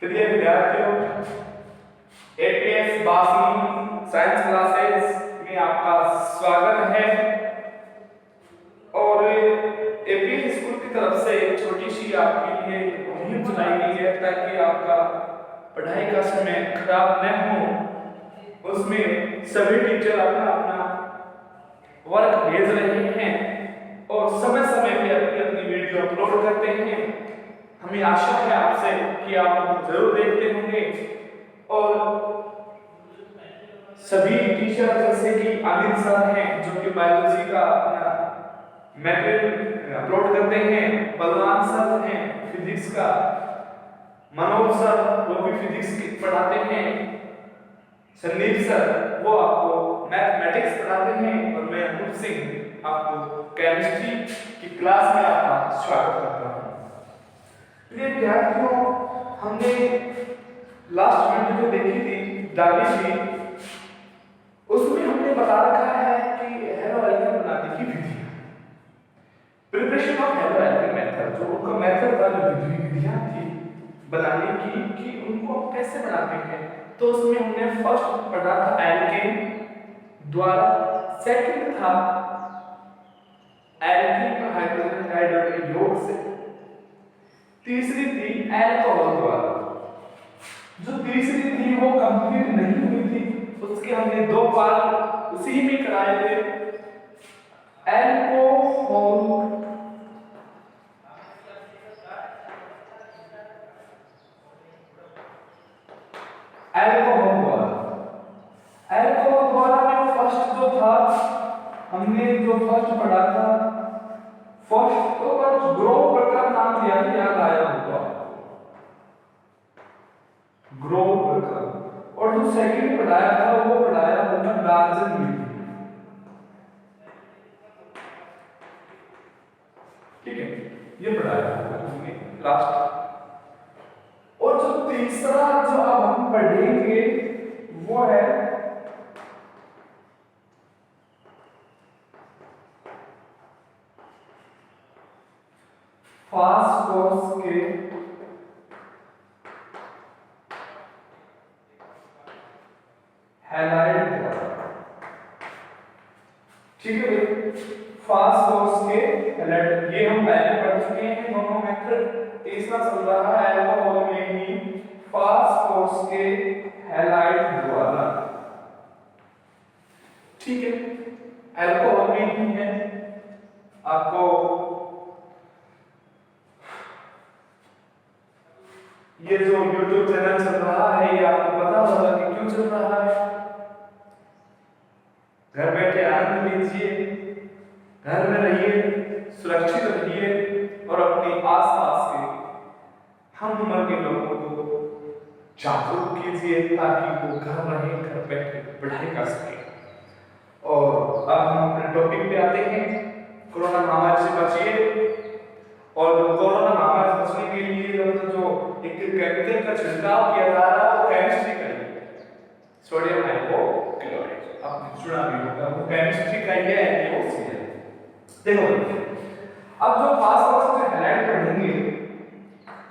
प्रिय विद्यार्थियों, APS Basni science classes में आपका स्वागत है। और एपीएस स्कूल की तरफ से एक छोटी सी आपके लिए मुहिम चलाई गई है ताकि आपका पढ़ाई का समय खराब न हो। उसमें सभी टीचर अपना अपना वर्क भेज रहे हैं और समय समय पे अपनी अपनी वीडियो अपलोड करते हैं। हमें आशा है आपसे कि आप उनको जरूर देखते होंगे। और सभी टीचर जैसे कि आदित्य सर हैं जो कि बायोलॉजी का अपना मटेरियल अपलोड करते हैं, बलवान सर हैं फिजिक्स का, मनोज सर वो भी फिजिक्स पढ़ाते हैं, संदीप सर वो आपको मैथमेटिक्स पढ़ाते हैं और मैं अनूप सिंह आपको केमिस्ट्री की क्लास में आपका स्वागत करता हूँ। विद्यार्थियों, हमने लास्ट वीडियो जो देखी थी डाली थी, उसमें हमने बता रखा है कि हेलो एल्केन बनाने की विधि, preparation of haloalkane method, जो उनका मेथड था, जो विधियां थी बनाने की कि उनको कैसे बनाते हैं। तो उसमें हमने फर्स्ट पढ़ा था एल्केन द्वारा, सेकंड था एल्कीन का हाइड्रोजन हाइड्रोजन योग से, तीसरी थी अल्कोहल द्वारा। जो तीसरी थी वो कंप्लीट नहीं हुई थी, उसके हमने दो पार्ट उसी में कराए थे। अल्कोहल द्वारा में फर्स्ट जो था हमने जो फर्स्ट पढ़ा था, फर्स्ट तो पर ग्रो प्रकार नाम दिया था, याद आया होगा ग्रो प्रकार। और जो सेकंड पढ़ाया था वो पढ़ाया हमने डार्जन विधि, ठीक है, ये पढ़ाया हमने लास्ट। और जो तीसरा जो अब हम पढ़ेंगे वो है फास्फोरस के हैलाइड द्वारा, ठीक है भाई, फास्फोरस के हैलाइड, ये हम पहले पढ़ चुके हैं दोनों मेथड। तीसरा चल रहा है अल्कोहल में ही फास्फोरस के हैलाइड द्वारा, ठीक है, अल्कोहल में ही है। आपको ये जो YouTube चैनल चल रहा है ये आपको पता होगा कि क्यों चल रहा है। घर बैठे आनंद लीजिए, घर में रहिए, सुरक्षित रहिए और अपने आसपास के हम उम्र के लोगों को जागरूक कीजिए ताकि वो घर रहे, घर बैठे पढ़ाई कर सके। और अब हम अपने टॉपिक पे आते हैं, कोरोना महामारी से बचिए। और जो कोरोना महामारी से बचने के लिए जो एक केमिकल का छिड़काव किया जा रहा है वो केमिस्ट्री का है, सोडियम हाइपोक्लोराइड, आपने सुना भी होगा, वो केमिस्ट्री का ही है, देखो अब जो फास्फोरस के हैलाइड पढ़ेंगे,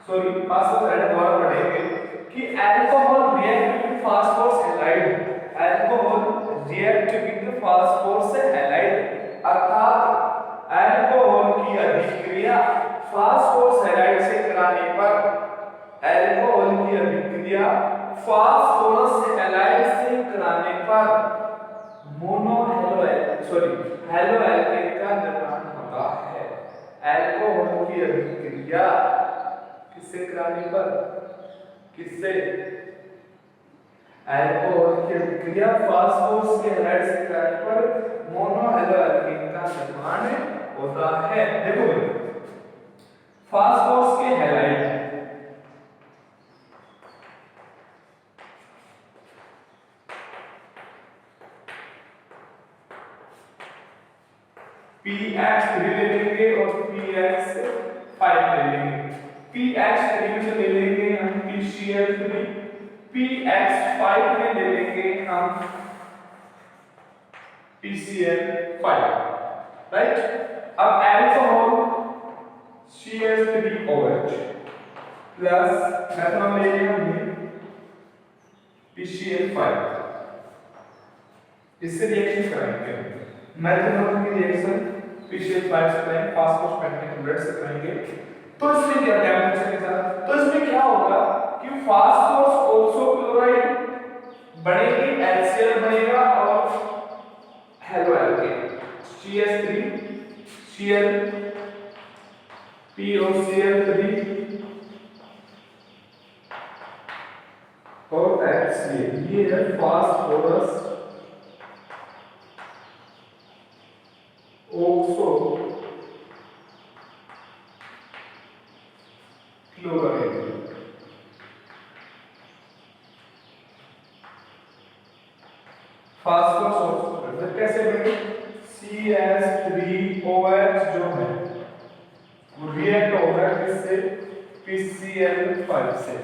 सॉरी फास्फोरस हैलाइड द्वारा पढ़ेंगे कि alcohol react with phosphorus halide, alcohol react with phosphorus halide, अर्थात अल्कोहल की अभिक्रिया फास्फोरस हैलाइड से कराने पर, अल्कोहल की अभिक्रिया फास्फोरस हैलाइड से कराने पर मोनो हेलो एल्केन का निर्माण होता है। अल्कोहल की अभिक्रिया किससे कराने पर, किससे, अल्कोहल की अभिक्रिया फास्फोरस के हैलाइड से कराने पर मोनो हेलो एल्केन का निर्माण होता है। देखो फास्फोरस के हैलाइड PX3 ले लेंगे और PX5 ले लेंगे। PX3 में ले लेंगे हम PCl3, PX5 में ले लेंगे हम PCl5, राइट। अब अल्कोहल CH3OH प्लस मेथनॉल ले लिया इससे रिएक्शन कराएंगे। मैथनॉल की रिएक्शन फिशियल फाइव से कराएंगे, फास्फोरस पेंटेन ब्लड से कराएंगे। तो इसमें क्या टेंपरेचर के साथ, तो इसमें क्या होगा कि फास्फोरस आल्सो क्लोराइड बनेगी, HCl बनेगा और halo alkane CH3 Cl POCl3 और HCl, ये है phosphorus oxo chloride. Phosphorus oxo chloride कैसे बनेगा, CH3OH जो है वो रिएक्ट होगा किससे, PCl5 से।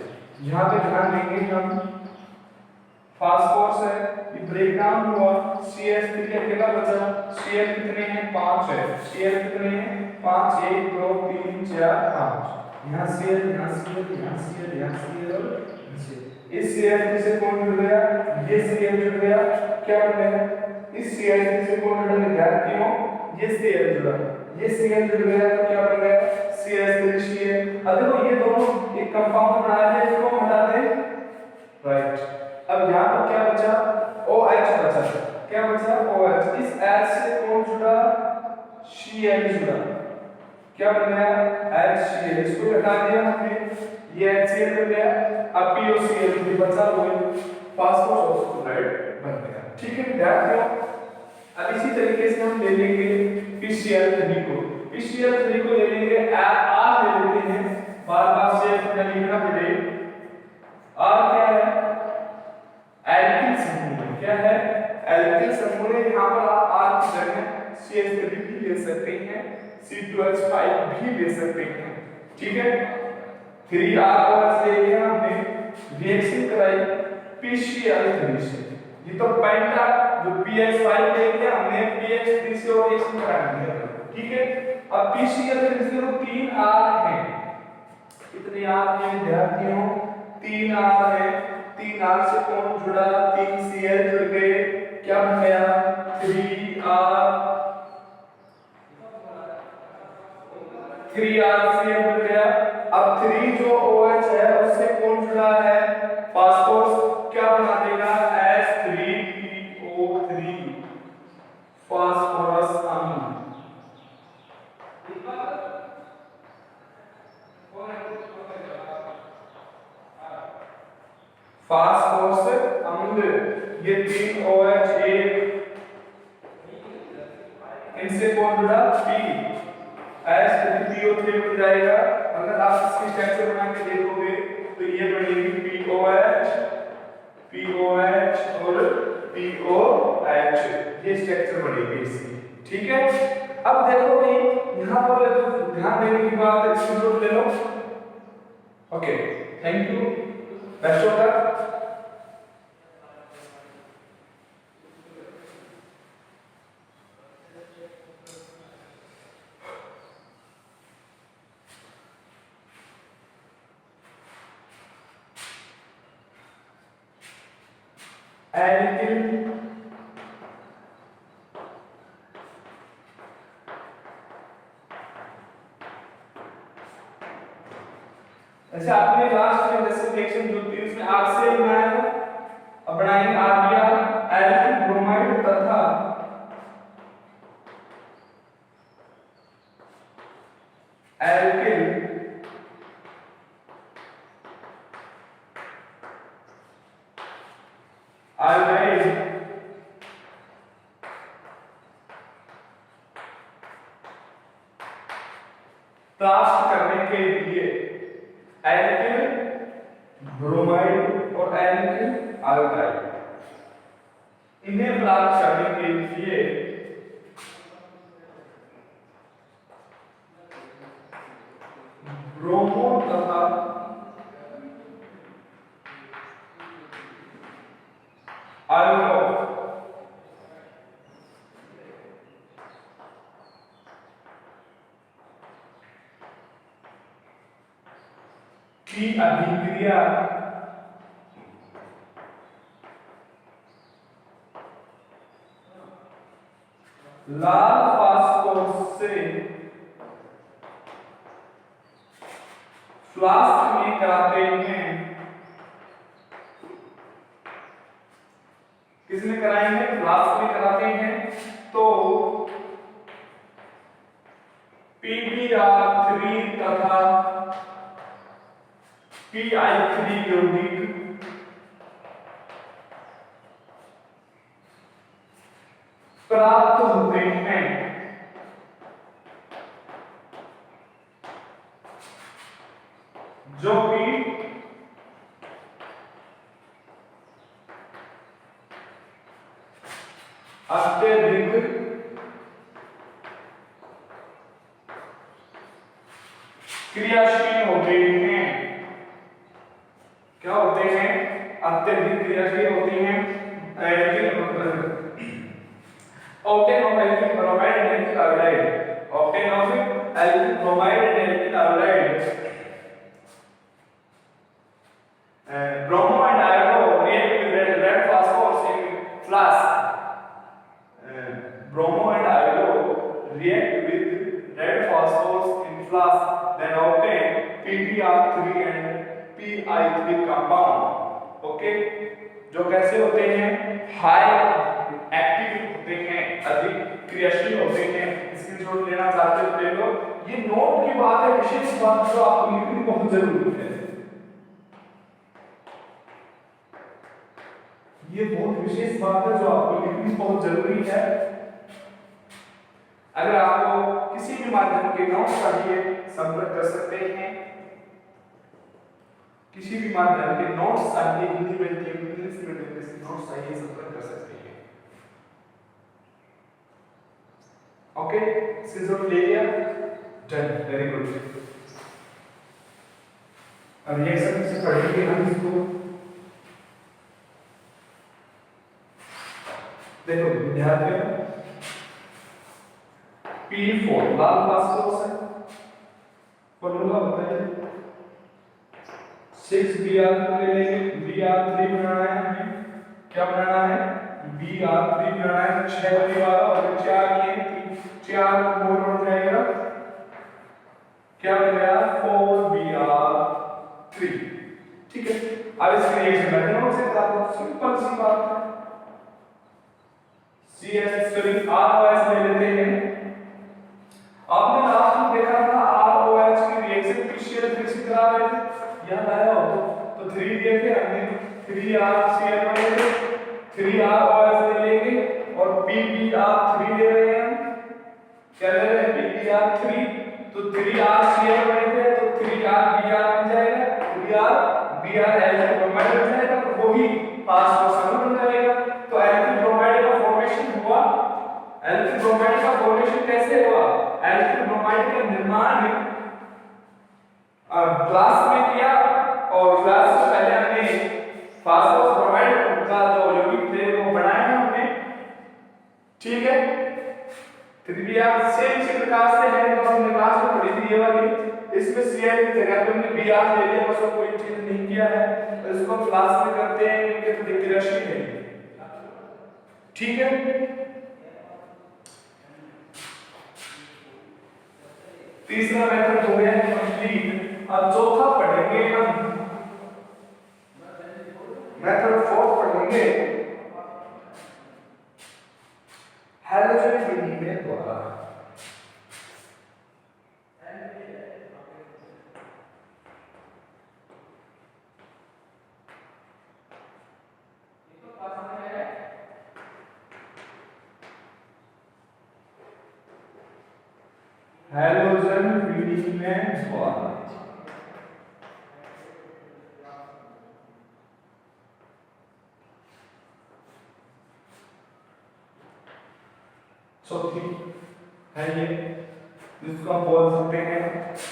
यहाँ पे ध्यान देंगे हम, फास्फोरस है ये ब्रेक डाउन हुआ, CH3 अकेला बचा, Cl कितने हैं 5 है, Cl कितने हैं 5, 1 2 3 4 5, यहाँ Cl यहाँ Cl यहाँ Cl यहाँ Cl और इस CH3 से कौन जुड़ गया, ये Cl जुड़ गया, क्या बन गया, इस CH3 से कौन जुड़ा, विद्यार्थियों ये Cl जुड़ा, ये Cl जुड़ गया तो क्या बन गया CH3Cl। अब देखो ये दोनों एक कंपाउंड बना दिया, इसको हटा दे, राइट। अब यहाँ पर क्या बचा, OH बचा, क्या बचा OH, इस H से कौन जुड़ा, Cl जुड़ा, क्या बन गया HCl, इसको हटा दिया हमने, ये HCl बन गया, अब POCl भी बचा, वो फास्फोरस क्लोराइड बन गया। ठीक है विद्यार्थियों, अब इसी तरीके से हम ले लेंगे PCl3 को, PCl3 को ले लेंगे, R ले लेते हैं, बार-बार से अपने लिखना पड़े, R क्या है, एल्किल समूह, क्या है एल्किल समूह है। यहाँ पर आप R की जगह CH3 भी ले सकते हैं, C2H5 भी ले सकते हैं, ठीक है। 3R ले लिया हमने, रिएक्शन कराई PCl3 से, ये तो पेंटा जो PH5 ले लिया हमने, PH3 से और रिएक्शन कराएंगे, ठीक है। अब PCl3 से तो 3R है, कितने R हैं विद्यार्थियों, 3R है, 3R से कौन जुड़ा, 3Cl जुड़ गए, क्या बन गया 3RCl बन गया। अब 3 जो OH है उससे कौन जुड़ा है, फास्फोरस, क्या बना देगा H3PO3 फास्फोरस अम्ल। फास्फोरस अम्ल, ये 3 OH इनसे कौन जुड़ा P, H3PO3 बन जाएगा। अगर आप इसकी स्ट्रक्चर बना के देखोगे तो ये बनेगी POH और POH, ये स्ट्रक्चर बनेगी इसकी, ठीक है। अब देखो भाई यहाँ पर ध्यान देने की बात है, स्क्रीनशॉट ले लो, okay thank you, best of luck. Alkyl अच्छा, आपने लास्ट में जैसे रिएक्शन जो थी उसमें RCl बनाया था, अब बनाएंगे RBr, एल्किल ब्रोमाइड तथा एल्किल आयोडाइड प्राप्त करने के लिए एल्किल ब्रोमाइड और एल्किल आयोडाइड, इन्हें प्राप्त करने के लिए ब्रोमो तथा आयोडो की अभिक्रिया लाल फास्फोरस से फ्लास्क में कराते हैं, किसमें कराएंगे? फ्लास्क में कराते हैं, तो PbR3 तथा Pi3 यौगिक प्राप्त होते हैं। जो कि अत्यधिक क्रियाशील होते हैं। क्या होते हैं? अत्यधिक क्रियाशील होते हैं। Octane of alkyl bromide and alkyl iodide, octane of alkyl bromide and alkyl iodide, bromo and iodo react with red phosphorus in flask, bromo and iodo react with red phosphorus in flask, then obtain PbR3 and Pi3 compound। Okay, जो कैसे होते हैं? High active होते हैं, अधिक क्रियाशील होते हैं। स्क्रीनशॉट लेना चाहते हो ले लो। ये नोट की बात है, विशेष बात जो आपको लिखनी बहुत जरूरी है। ये बहुत विशेष बात है जो आपको लिखनी बहुत जरूरी है। अगर आपको किसी भी माध्यम के नोट्स चाहिए संपर्क कर सकते हैं। किसी भी माध्यम के नोट्स चाहिए, हिंदी में इंग्लिश में नोट्स चाहिए, संपर्क कर सकते हैं। ओके, स्क्रीनशॉट ले लिया? Done, very good. अब रिएक्शन से पढ़ेंगे हम इसको। देखो विद्यार्थियों, P4 लाल फास्फोरस है, फॉर्मूला बताइए। 6Br ले लेंगे, Br3 बनाना है हमें। क्या बनाना है? Br3 बनाना है। 6 बड़ी वाला और 4 ये 4 मोल हो जाएगा। क्या बन गया? 4Br3। ठीक है, अब इसके रिएक्शन करते हैं। उससे सिंपल सी बात है, ROH ले लेते हैं। आपने लास्ट में देखा था ROH की रिएक्शन किससे फिक्स करा रहे थे, याद आया हो तो 3 दिए थे हमने, 3RCl बने थे, 3ROH ले लेंगे और PbR3 ले रहे हैं। क्या ले रहे हैं? PbR3, तो 3RCl बने थे तो 3RBr बन जाएगा, 3RBr एल्किल ब्रोमाइड बन जाएगा, तो वही फास्फोरस बन जाएगा। तो एल्किल ब्रोमाइड का फॉर्मेशन हुआ। एल्किल ब्रोमाइड का फॉर्मेशन कैसे हुआ? एल्किल ब्रोमाइड का निर्माण क्लास में किया और क्लास से पहले हमने फास्फोरस ब्रोमाइड का जो यौगिक थे वो बनाए हमने। ठीक है, त्रिज्या सेम इसी प्रकार से है तो हमने क्लास में पढ़ी थी ये वाली। इसमें Cl की जगह पे हमने Br ले लिया, बस और कोई चीज नहीं किया है। तो इसको क्लास में करते हैं क्योंकि प्रतिक्रियाशील है। ठीक है, तीसरा मेथड हो गया है कंप्लीट। अब चौथा पढ़ेंगे हम, मेथड 4 पढ़ेंगे हैलोजन विधि में द्वारा। हैलोजन विधि में द्वारा चौथी है ये, जिसको हम बोल सकते हैं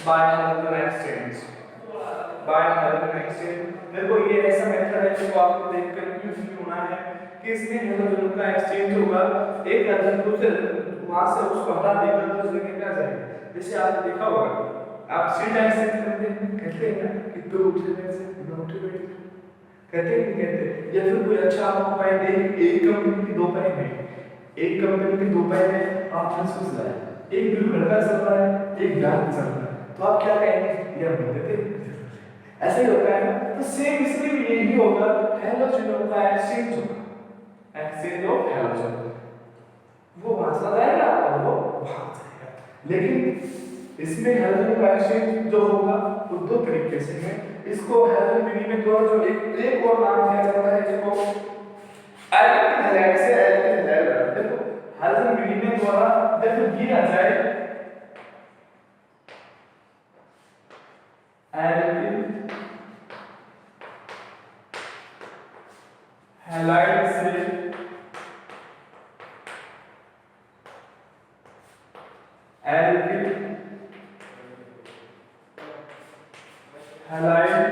bye halogen exchange. Bye halogen exchange, देखो ये ऐसा मेथड है जो आपको देखकर कंफ्यूज नहीं होना है कि इसमें हैलोजन का एक्सचेंज होगा। एक हैलोजन दूसरे वहां से उसको हटा देगा तो उसमें क्या जाएगा। जैसे आपने देखा होगा, आप सीट एक्सचेंज करते हैं, कहते हैं ना कि दो उठने से दो उठे कहते हैं, कहते हैं, या फिर कोई अच्छा आपको पाए दे, एक कंपनी की दो पाए में एक कंपनी के दो पहले आपने सोच लिया, एक बिल्कुल लड़का चल रहा है, एक ब्याह चल रहा है, तो आप क्या कहेंगे, यार बोलते थे ऐसा ही होता है ना। तो सेम इसमें भी यही होगा, हैलोजनों का एक्सचेंज होगा, एक्सचेंज ऑफ हैलोजन, वो वहां चला जाएगा और वो वहां जाएगा। लेकिन इसमें हैलोजन का एक्सचेंज जो होगा वो दो तरीके से है। इसको हैलोजन विनिमय द्वारा जो एक और नाम दिया जाता है, इसको एल्किल हैलाइड से एल्किल हैलाइड। देखो हैलोजन विनिमय द्वारा जब ये आ जाए एल्किल हैलाइड से एल्किल हैलाइड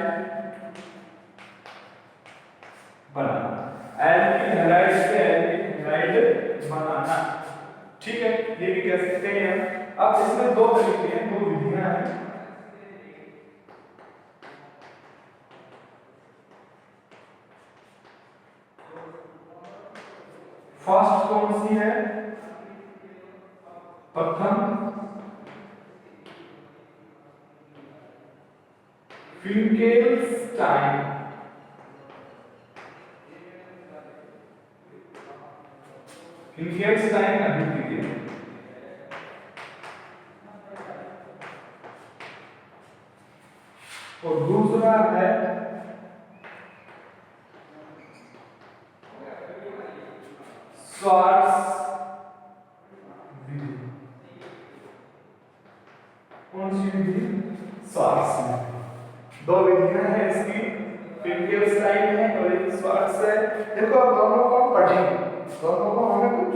बनाना, एल्किल हैलाइड से एल्किल हैलाइड बनाना, ठीक है, ये भी कह सकते हैं हम। अब इसमें दो तरीके हैं, दो विधियां हैं। फर्स्ट कौन सी है, प्रथम फिंकेल्स्टाइन, फिंकेल्स्टाइन अभिक्रिया, और दूसरा है स्वार्ट्ज विधि। कौन सी विधि, स्वार्ट्ज विधि। दो विधियां हैं इसकी, फिंकेल्स्टाइन है और एक स्वार्ट्ज है। देखो अब दोनों को पढ़ेंगे, दोनों को हमें कुछ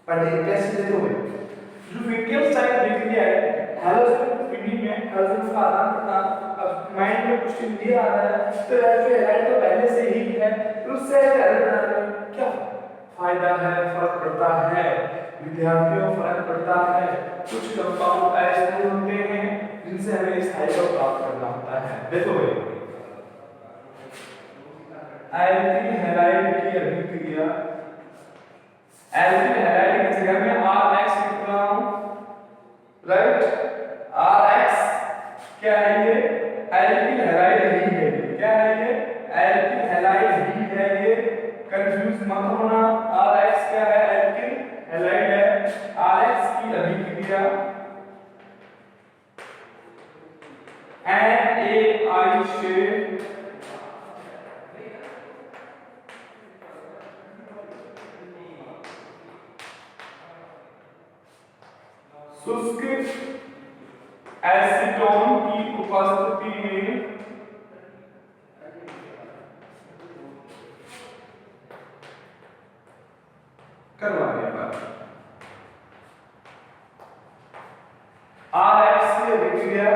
पढ़ेंगे कैसे। देखो जो फिंकेल्स्टाइन अभिक्रिया है, हैलोजन विनिमय में हैलोजन का आदान प्रदान, अब माइंड में क्वेश्चन दिया आ रहा है तो हैलाइड तो पहले से ही है, तो उससे हैलाइड बनाने में क्या फायदा है, फर्क पड़ता है, विद्यार्थियों फर्क पड़ता है। कुछ कंपाउंड ऐसे होते हैं जिनसे हमें स्थायी को प्राप्त करना होता है। देखो एल्किल हैलाइड की अभिक्रिया, एल्किल हैलाइड की जगह में RX लिख रहा हूं, राइट। RX क्या है, ये एल्किल हैलाइड ही है, क्या है ये एल्किल हैलाइड ही है, ये कंफ्यूज मत होना। RX क्या है, एल्किल हैलाइड है। RX की अभिक्रिया NaI से शुष्क एसीटोन की उपस्थिति में करवाने पर RX की अभिक्रिया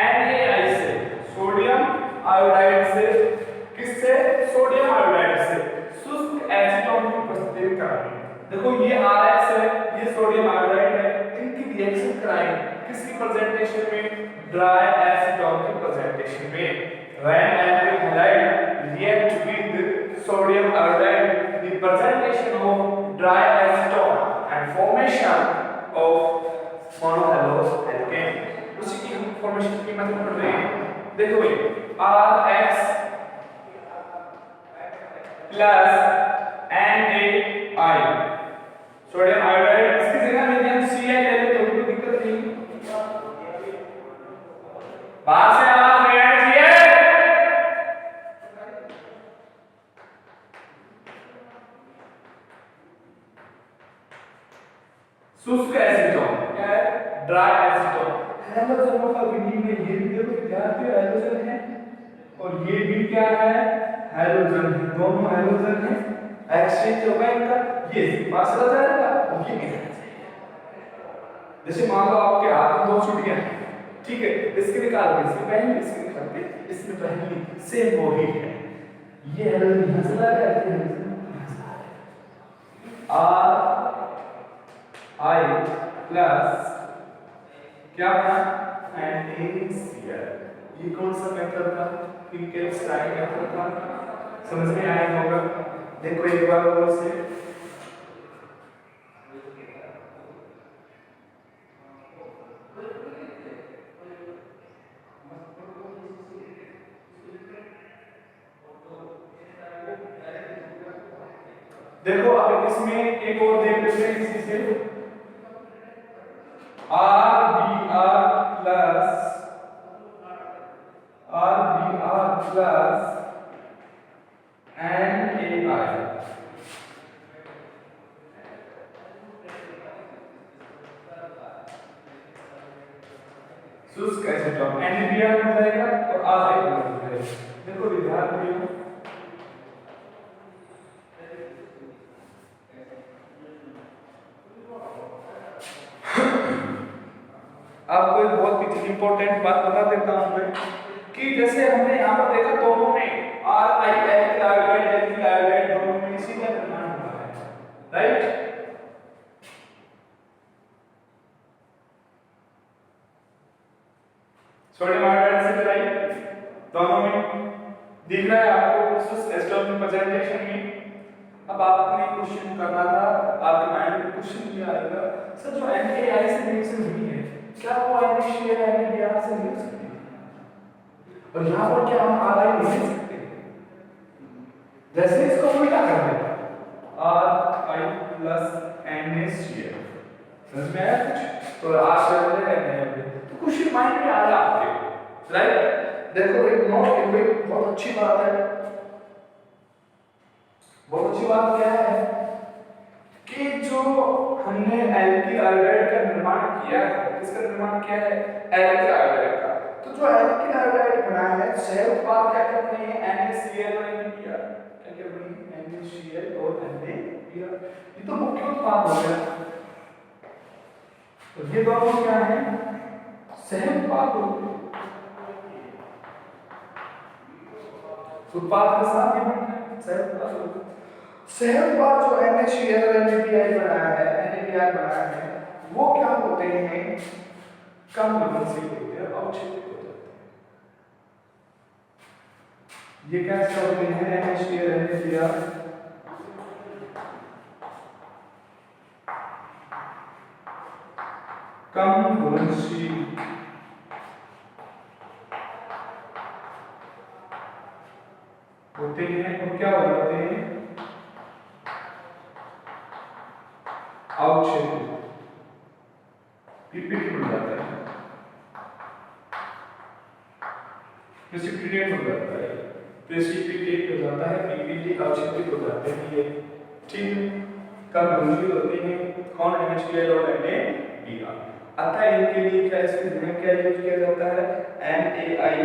NaI से, सोडियम आयोडाइड से, किससे, सोडियम आयोडाइड से शुष्क एसीटोन की उपस्थिति में कराएंगे। देखो ये RX है, ये सोडियम आयोडाइड है, इनकी रिएक्शन कराएंगे किसकी प्रेजेंटेशन में, ड्राई एसीटोन के प्रेजेंटेशन में। When alkyl halide react with sodium iodide, the presentation of dry acetone and formation of monohalose alkane, उसी की फॉर्मेशन की मेथड पढ़ रहे हैं। देखो ये RX plus NaI, sodium iodide, इसकी जगह में हम Ci ले लें तो कोई दिक्कत नहीं। बाहर से आवाज नहीं आनी चाहिए। शुष्क एसीटोन क्या है, ड्राई एसीटोन। हैलोजनों का विनिमय, ये भी देखो विद्यार्थियों हैलोजन है और ये भी क्या है, हैलोजन है, दोनों हैलोजन है। एक्सचेंज होगा इनका, ये पास चला जाएगा और ये नहीं जाएगा। जैसे मान लो आपके हाथ में दो चुटियां हैं, ठीक है, इसके निकाल के इसमें पहली, इसके निकाल के इसमें पहली, सेम वही है। ये हैलोजन यहां चला गया, ये RI प्लस क्या बना, NaCl। ये कौन सा मेथड था, फिंकेल्स्टाइन मेथड था, समझ में आया होगा। देखो एक बार और से देखो अब इसमें एक और देख लेते हैं इसी से, RBR प्लस NaI। शुष्क एसीटोन NaBr हो जाएगा और R हो जाएगा। देखो विद्यार्थियों, आपको एक बहुत ही इंपॉर्टेंट बात बता देता हूं मैं कि जैसे हमने यहाँ पर देखा दोनों में RIL दोनों में इसी का निर्माण हुआ है, राइट। सोडियम आयोडाइड से राइट, दोनों में दिख रहा है आपको एस्टोनिक प्रेजेंटेशन में। अब आपने क्वेश्चन करना था, आपके माइंड में क्वेश्चन भी आएगा, सर जो NaI से रिएक्शन हुई है क्या वो NaCl NaBr से मिल सकती है? और यहाँ पर क्या हम RI नहीं लिख सकते? जैसे इसको उल्टा कर दें, RI प्लस NaCl, समझ में आया कुछ? तो R से बदले हैं तो क्वेश्चन माइंड में आ रहा आपके, राइट। देखो एक नोट एक बहुत अच्छी बात है, बहुत अच्छी बात क्या है कि जो हमने एल्किल आयोडाइड का निर्माण किया है, किसका निर्माण किया है? एल्किल आयोडाइड का। तो जो एल्किल आयोडाइड बना है, सह उत्पाद क्या क्या बने हैं? NaCl और NaBr। क्या क्या बने हैं? NaCl और NaBr। ये तो मुख्य उत्पाद हो गया। तो ये दोनों क्या है? सह उत्पाद हो गए। उत्पाद के साथ ये बन रहे हैं सह उत्पाद हो गए। सह उत्पाद जो NaCl और NaBr बनाया है, वो क्या होते हैं? कम घुलनशील होते हैं, अवक्षेपित हो जाते हैं। ये कैसे होते हैं? NaCl NaBr कम घुलनशील होते हैं और क्या हो जाते हैं? अवक्षेपित, रिपीट हो जाता है, प्रेसिपिटेट हो जाता है, प्रेसिपिटेट हो जाता है, पीपीटी अवक्षेपित हो जाते हैं ये, ठीक है। कम घुलनशील होते हैं कौन? NaCl और NaBr। अतः इनके लिए क्या इसके में क्या यूज किया जाता है? NaI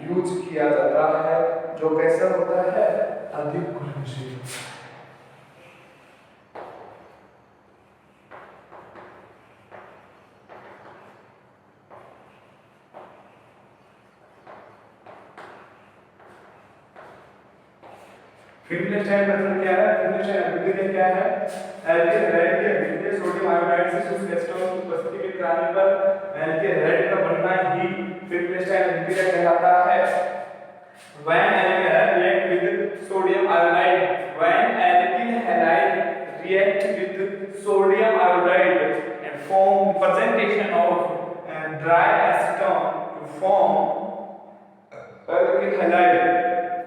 यूज किया जाता है, जो कैसा होता है? अधिक घुलनशील। फिल्मेस्टाइन मेथड क्या है? फिल्मेस्टाइन अभिक्रिया क्या है? एल्केन हैलाइड के अभिक्रिया सोडियम आयोडाइड से शुष्क एस्टोन की उपस्थिति के कराने पर एल्केन हैलाइड का बनना ही फिल्मेस्टाइन अभिक्रिया कहलाता है। When alkyl halide react with sodium iodide, when alkyl halide react with sodium iodide and form presentation of dry acetone to form alkyl halide,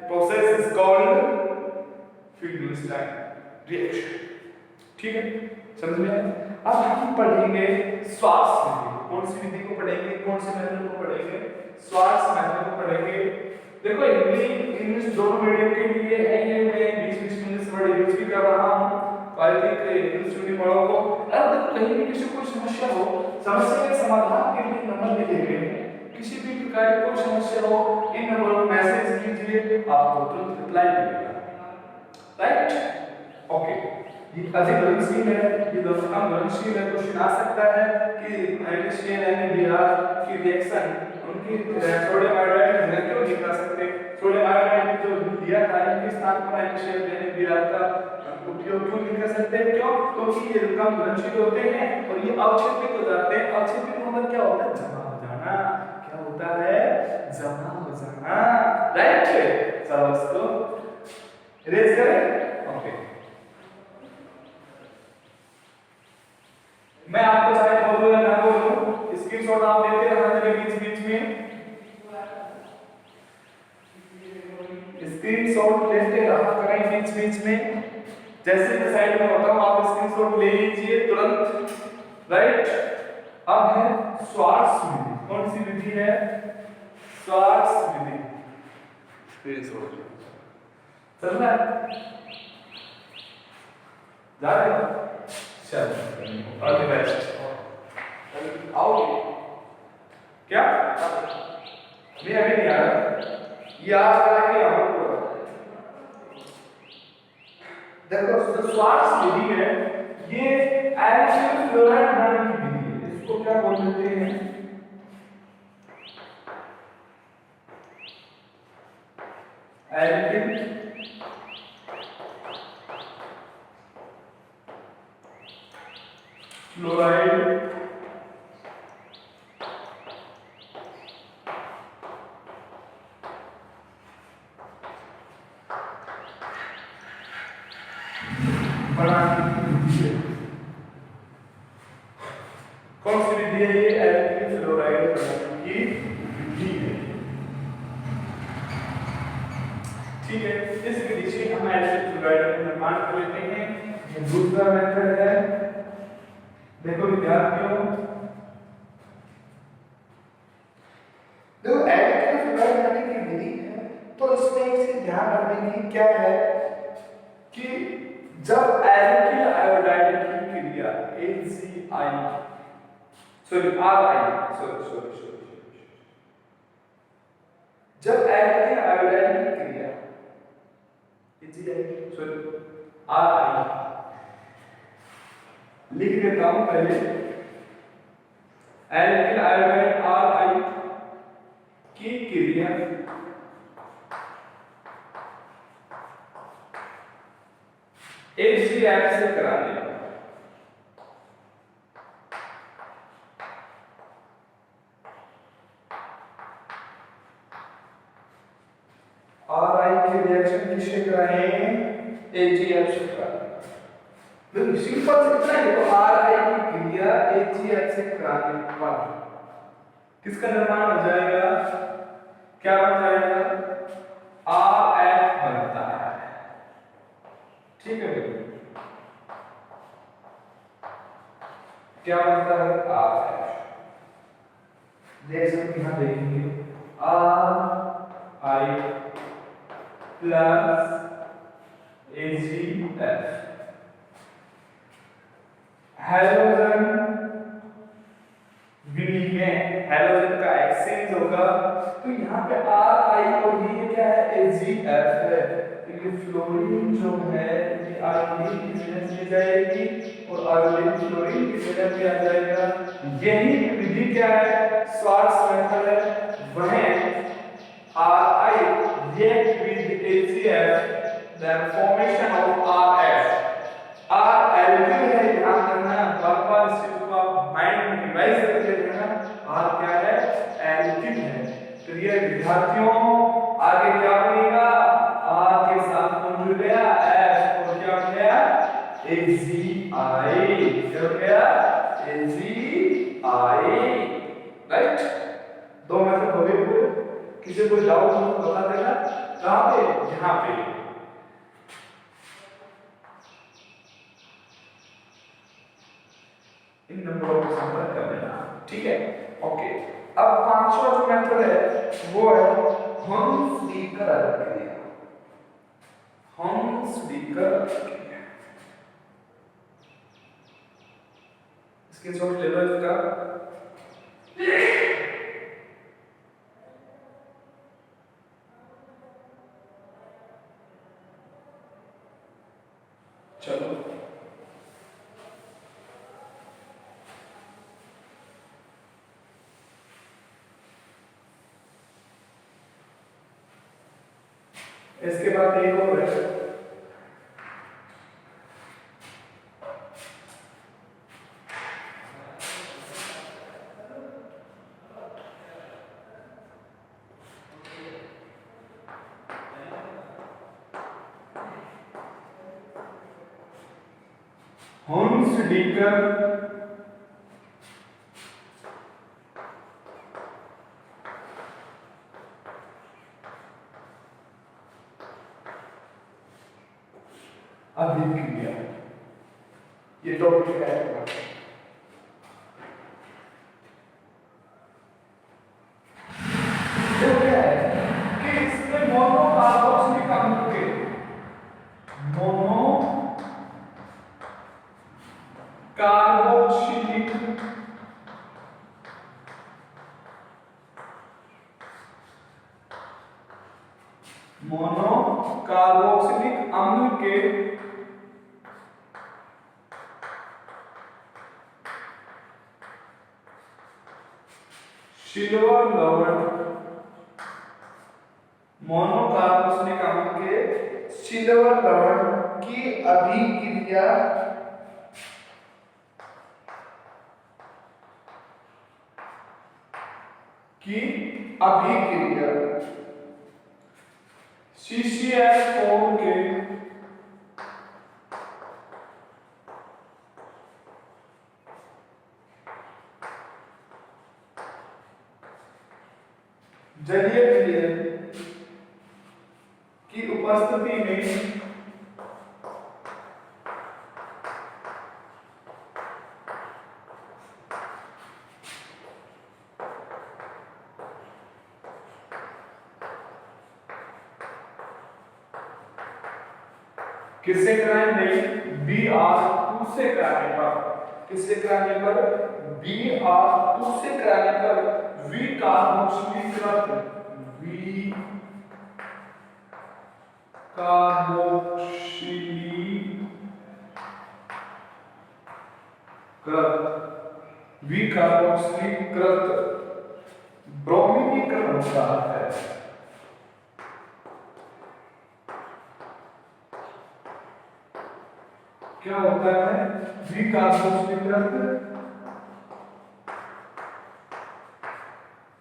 process is called Finkelstein reaction, ठीक है, समझ में आया? अब हम पढ़ेंगे स्वार्ट्ज विधि। कौन सी विधि को पढ़ेंगे? कौन से मेथड को पढ़ेंगे? स्वार्ट्ज मेथड को पढ़ेंगे। देखो हिंदी इंग्लिश दोनों मीडियम के लिए है, ये मैं बीच में इंग्लिश वर्ड यूज भी कर रहा हूं, आई थिंक इंग्लिश मीडियम वालों को अब कहीं भी किसी को समस्या हो, समस्या के समाधान के लिए नंबर दिए गए हैं, किसी भी प्रकार की कोई समस्या हो इन नंबरों पर मैसेज कीजिए, आपको तुरंत रिप्लाई मिलेगा, राइट। ओके, ये अधिक घुलनशील है, ये दोनों कम घुलनशील है। क्वेश्चन आ सकता है कि NaCl NaBr की रिएक्शन उनकी सोडियम आयोडाइड के घनत्व क्यों दिखा सकते? सोडियम आयोडाइड जो दिया था इनके स्थान पर NaCl NaBr का उपयोग क्यों नहीं कर सकते? क्यों? क्योंकि ये कम घुलनशील होते हैं और ये अवक्षेपित हो जाते हैं। अवक्षेपित मतलब क्या होता है? जमा हो जाना। क्या होता है? जमा हो जाना, राइट। चलो इसको इरेज करें। ओके, मैं आपको चाहे बोलूं या ना बोलूं, स्क्रीनशॉट आप लेते रहना मेरे बीच में, स्क्रीनशॉट लेते रहा करें बीच में। जैसे मैं साइड में होता हूं आप स्क्रीनशॉट ले लीजिए तुरंत, राइट। अब है श्वार्ट्ज विधि। कौन सी विधि है? श्वार्ट्ज विधि। चल रहा है, जा रहे हो? चलो ऑल द बेस्ट। आओगे क्या? मैं अभी नहीं आ रहा, ये आज कराएंगे आपको। देखो जो श्वार्ट्ज विधि है ये एल्काइल फ्लोराइड बनाने की विधि है। इसको क्या बोल देते हैं? एल्काइल फ्लोराइड बनाने की विधि है। कौन सी विधि है ये? एल्काइल फ्लोराइड बनाने की विधि है। ठीक है, इस विधि से हम एल्काइल फ्लोराइड का निर्माण कर लेते हैं। ये दूसरा मेथड है। देखो विद्यार्थियों, देखो एल्काइल फ्लोराइड बनाने की विधि है तो इसमें एक चीज ध्यान रखने की क्या है कि जब एल्किल आयोडाइड की क्रिया AgI सॉरी RI सॉरी जब एल्किल आयोडाइड की क्रिया AgI सॉरी RI लिख देता हूं पहले। एल्किल आयोडाइड RI की क्रिया AgF से कराने RI के रिएक्शन किससे कराएं? AgF से कराएं। बिल्कुल सिंपल से कितना है? तो RI की क्रिया AgF से कराने पर किसका निर्माण हो जाएगा? क्या बन जाएगा? RF बनता है। ठीक है, क्या बनता है? RF। देख सकते हैं, देखेंगे RI प्लस AgF हैलोजन विधि में हैलोजन का एक्सचेंज होगा तो यहाँ पे RI और ये क्या है? AgF है। तो ये फ्लोरीन जो है ये आयोडीन की वजह से जाएगी और आयोडीन फ्लोरीन की वजह से आ जाएगा। यही विधि क्या है? श्वार्ट्ज मेथड है। वह RI react with AgF then formation of RF। R alkyl है, ध्यान रखना, बार-बार इस चीज को आप माइंड में रिवाइज करते रहना। R क्या है? एल्किल है। तो ये विद्यार्थियों आगे क्या बनेगा? R के साथ कौन जुड़ गया? F और क्या हो गया? AgI। क्या हो गया? AgI, right. दो मेथड हो गए पूरे। किसी को डाउट हो तो बता देना। कहां पे? यहां पे। इन नंबरों को संपर्क कर लेना, ठीक है? ओके, अब पांचवा जो मेथड है वो है हॉर्न-स्लीकर क्रिया। हॉर्न-स्लीकर क्रिया, इसके शॉर्ट ले लो इसका। चलो इसके बाद एक और है हॉर्न-स्लीकर अभिक्रिया, ये टॉपिक है। तो क्या है कि इसमें मोनो कार्बोक्सिलिक अम्ल के मोनो कार्बोक्सिलिक अम्ल के सिल्वर लवण, मोनोकार्बोक्सिलिक अम्ल के सिल्वर लवण की अभिक्रिया CCl4 के जलीय क्रिया की उपस्थिति में किससे कराएं? नहीं, Br2 से कराने पर, किससे कराने पर? Br2 से कराने पर विकार्बोक्सिलीकृत ब्रोमीनीकरण होता है। क्या होता है? विकार्बोक्सिलीकृत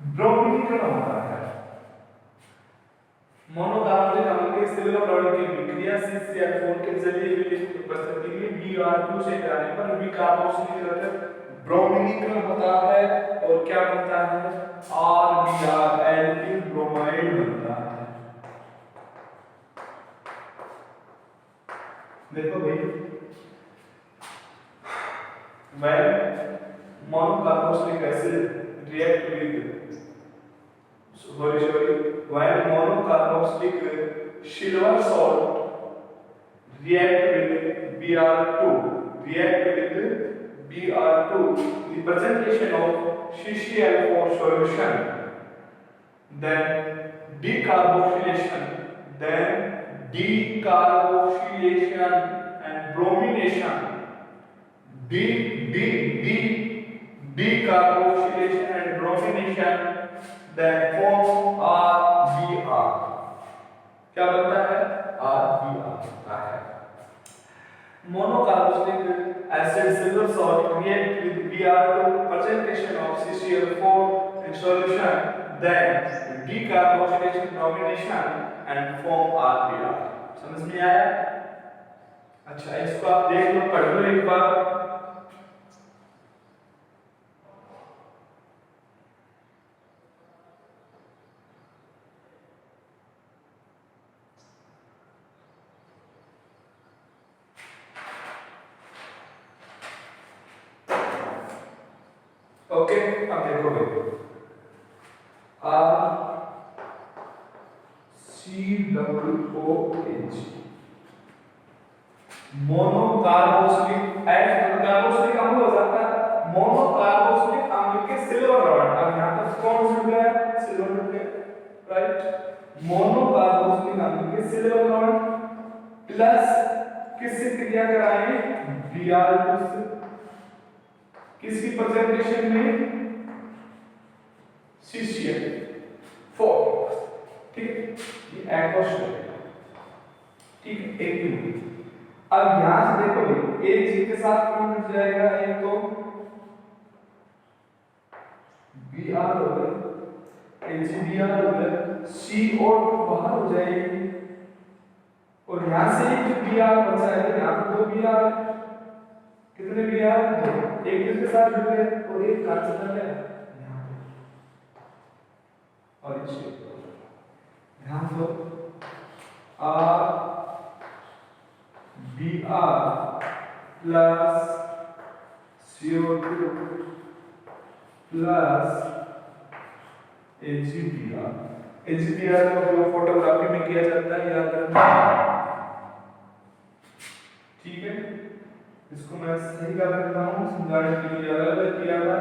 ब्रोमीनीकरण होता है। मोनोकार्बोनिक अम्ल के सिल्वर लवण की विक्रिया CCl4 के जलीय विलयन की उपस्थिति में Br2 से कराने पर विकार्बोक्सिलीकृत ब्रोमीनीकरण होता है और क्या बनता है? RBr एल्किल ब्रोमाइड बनता है। देखो भाई, when monocarboxylic acid react with when monocarboxylic silver salt react with Br2, the presentation of CCl4 solution, then decarboxylation and bromination, decarboxylation and bromination, then form RBr। क्या बनता है? RBr बनता है। Monocarboxylic acid silver salt react with Br2, presentation of CCl4 in solution, then decarboxylation, bromination and form RBr। समझ में आया? अच्छा, इसको आप देख लो, पढ़ लो एक बार। ओके, अब देखो भाई, COOH मोनोकार्बोक्सिलिक कार्बोक्सिलिक अम्ल हो जाता है। मोनोकार्बोक्सिलिक अम्ल के सिल्वर लवण, अब यहां पर कौन जुड़ गया? सिल्वर जुड़ गया, राइट। मोनोकार्बोक्सिलिक अम्ल के सिल्वर लवण प्लस किससे क्रिया कराएंगे? Br2 से। किसकी प्रेजेंटेशन में? CCl4, ठीक है, ये एक्वस है, ठीक है, एक मिनट। अब यहां से देखो भाई, एक जी के साथ कौन जुड़ जाएगा? एक तो Br हो गया, HBr हो गया, CO2 बाहर हो जाएगी और यहां से एक Br बचा है, यहां पर दो Br, कितने Br? दो, एक इसके साथ जुड़ गए और एक कैंसिल है यहां पे, और इसे ध्यान दो RBr plus CO2 plus AgBr। AgBr का उपयोग फोटोग्राफी में किया जाता है, याद रखना। ठीक है, इसको मैं सही याद रखता हूँ, समझाने के लिए अलग अलग किया था।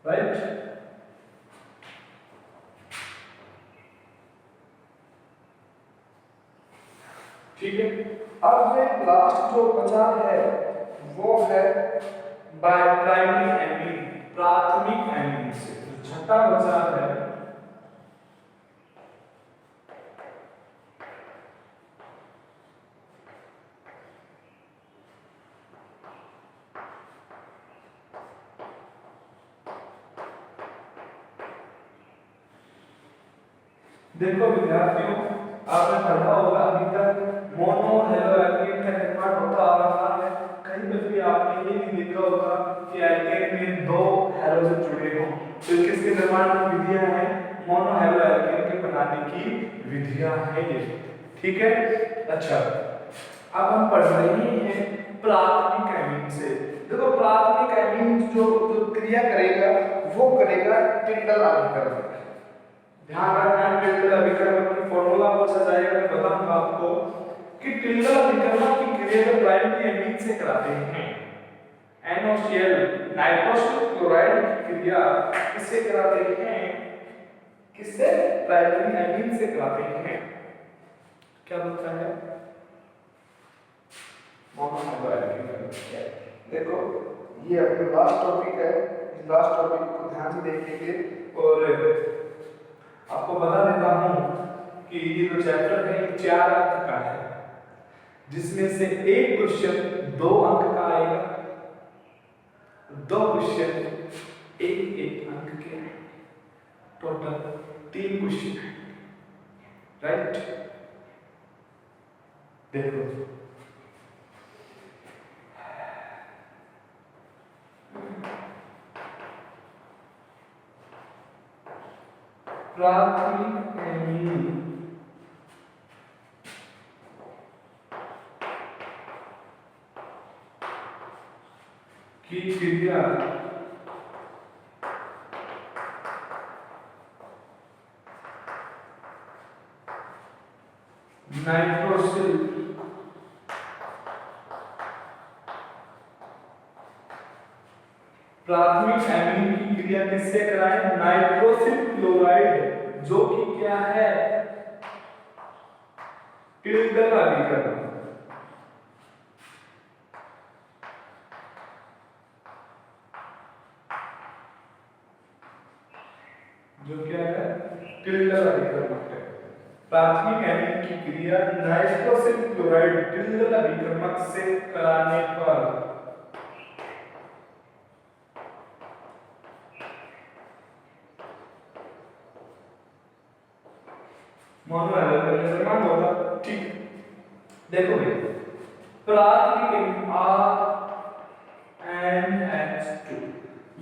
राइट, ठीक है। अब जो लास्ट जो बचा है वो है बाय प्राइमरी एमीन, प्राथमिक एमीन से। जो छठा बचा है देखो विद्यार्थियों, आपने पढ़ा होगा अभी तक मोनो हेलो एल्केन का निर्माण होता आ रहा है। कहीं पर भी आपने ये नहीं देखा होगा कि एल्केन में दो हैलोजन जुड़े हों। तो किसके निर्माण की विधियां हैं? मोनो हेलो एल्केन के बनाने की विधियां हैं ये। ठीक है, अच्छा अब हम पढ़ रहे हैं प्राथमिक एमीन से। देखो प्राथमिक एमीन जो क्रिया करेगा वो करेगा टिंडल अभिकरण। ध्यान रखना, टिल्डल अभिकरण की फॉर्मूला पूछा जाएगा, मैं बताऊंगा आपको कि टिल्डल अभिकरण की क्रिया जो प्राइमरी एमीन से कराते हैं, NaCl नाइट्रोसिल क्लोराइड की क्रिया किससे कराते हैं? किससे? प्राइमरी एमीन से कराते हैं। क्या होता है? मोनोहाइड्रोएल्केन। देखो ये अपना लास्ट टॉपिक है, इस लास्ट टॉपिक को ध्यान से देखेंगे। और आपको बता देता हूं कि ये जो चैप्टर है 4 अंक का है, जिसमें से एक क्वेश्चन 2 अंक का आएगा, 2 क्वेश्चन 1-1 अंक के, टोटल 3 क्वेश्चन। राइट, देखो प्राथमिक एमीन की क्रिया नाइट्रोसिल प्राथमिक एमीन की क्रिया किससे कराएं? नाइट्रोसिल क्लोराइड, जो कि क्या है? टिल्डल अभिकरण। जो क्या है? टिल्डल अभिकरण है। प्राथमिक एमीन की क्रिया नाइट्रोसिल क्लोराइड टिल्डल अभिकरण से कराने पर मोनो एल्केन का निर्माण होगा। ठीक, देखो भाई प्राथमिक एमीन RNH2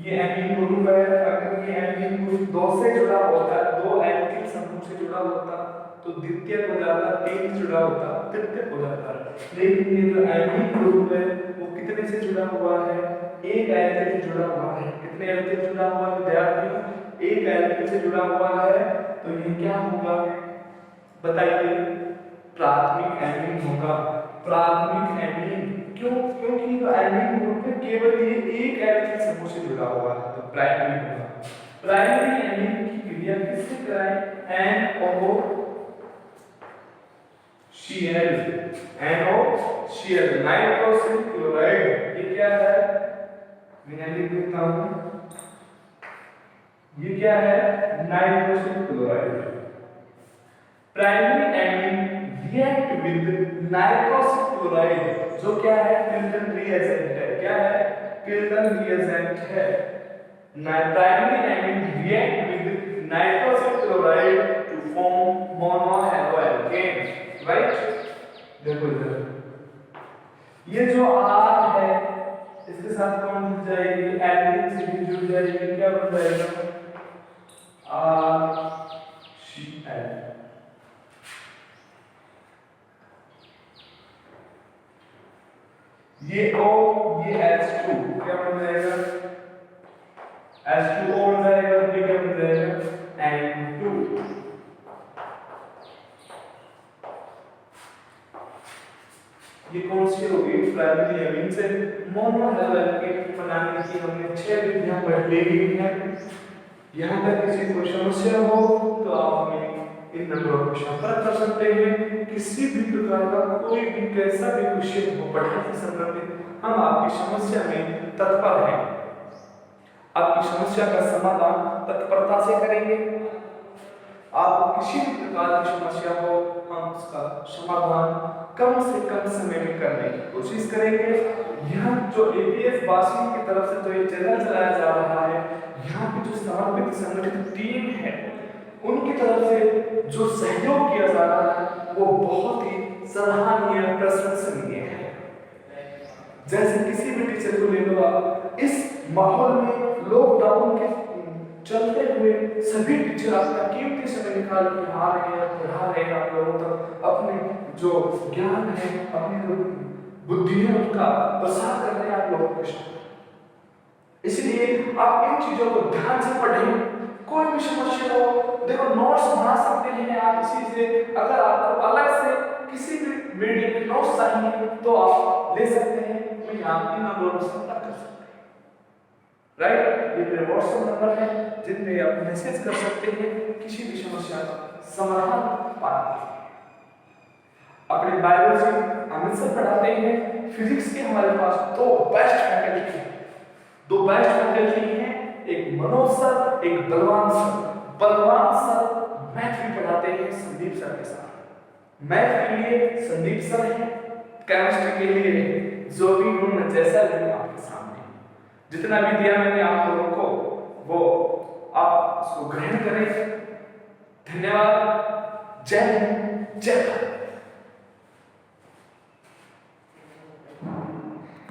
ये एमीन ग्रुप है। अगर ये एमीन ग्रुप 2 से जुड़ा होता है, 2 एल्किल समूह से जुड़ा होता तो द्वितीयक हो जाता, 3 से जुड़ा होता तृतीयक हो जाता। लेकिन ये जो एमीन ग्रुप है वो कितने से जुड़ा हुआ है? एक एल्किल से जुड़ा हुआ है। कितने एल्किल से जुड़ा हुआ है विद्यार्थियों? एक एल्किल से जुड़ा हुआ है। तो ये क्या होगा बताइए? प्राथमिक एमीन होगा। प्राथमिक एमीन क्यों? क्योंकि तो एमीन ग्रुप में केवल ये एक एल्किल समूह से जुड़ा हुआ है, तो प्राइमरी होगा। प्राइमरी एमीन की क्रिया किससे कराएं? NaCl nitrosyl chloride. ये क्या है? मैं लिख देता हूं, ये क्या है? Nitrosyl chloride. Primary amine react with nitrosyl chloride, जो क्या है? टिल्डन रिएजेंट है। क्या है? टिल्डन रिएजेंट है। Primary amine react with nitrosyl chloride to form monohaloalkane. Right, देखो इधर ये जो R है इसके साथ कौन जुड़ जाएगी, एल्कीन से भी जुड़ जाएगी, क्या बन जाएगा RCl। ये O, ये H2 क्या बन जाएगा, H2O बन जाएगा, ये क्या बन जाएगा N2। ये कौन सी होगी, प्राइमरी एमीन से मोनो हैलोएल्केन बनाने की हमने 6 विधियां पढ़ ली हैं। यहाँ तक किसी को समस्या हो तो आप हमें इन नंबरों पर संपर्क कर सकते हैं। किसी भी प्रकार का कोई भी कैसा भी विषय हो पढ़ाई से संबंधित, हम आपकी समस्या में तत्पर हैं। आपकी समस्या का समाधान तत्परता से करेंगे। आपको किसी भी प्रकार की समस्या हो, हम उसका समाधान कम से कम समय में करने की कोशिश करेंगे। यहाँ जो एपीएस वासियों की तरफ से जो ये चैनल चलाया जा रहा है, यहाँ की जो समर्पित संगठित टीम है, उनकी तरफ से जो सहयोग किया जा रहा है वो बहुत ही सराहनीय प्रशंसनीय है। जैसे किसी भी टीचर को ले लो आप, इस माहौल में लॉकडाउन के चलते हुए सभी टीचर अपना कीमती समय निकाल के आ रहे हैं, पढ़ा रहे हैं आप लोगों तक अपने जो ज्ञान है, अपनी जो बुद्धि है उसका प्रसार कर रहे हैं आप लोगों के साथ। इसलिए आप इन चीजों को ध्यान से पढ़ें। कोई भी समस्या हो, देखो नोट्स बना सकते हैं आप इसी से। अगर आपको अलग से किसी भी मीडियम के नोट्स चाहिए तो आप ले सकते हैं, मैं आपकी नंबर पर संपर्क कर सकते हैं। राइट, ये मेरे व्हाट्सएप नंबर है जिनमें आप मैसेज कर सकते हैं किसी भी समस्या का समाधान पाने। अपने बायोलॉजी अमित सर पढ़ाते हैं, फिजिक्स के हमारे पास दो बेस्ट फैकल्टी हैं, एक मनोज सर, एक बलवान सर। बलवान सर मैथ भी पढ़ाते हैं संदीप सर के साथ। मैथ के लिए संदीप सर हैं, केमिस्ट्री के लिए जो भी उन्होंने जैसा लिखा आपके सामने, जितना भी दिया मैंने आप लोगों को वो आप उसको ग्रहण करें। धन्यवाद। जय हिंद, जय भारत।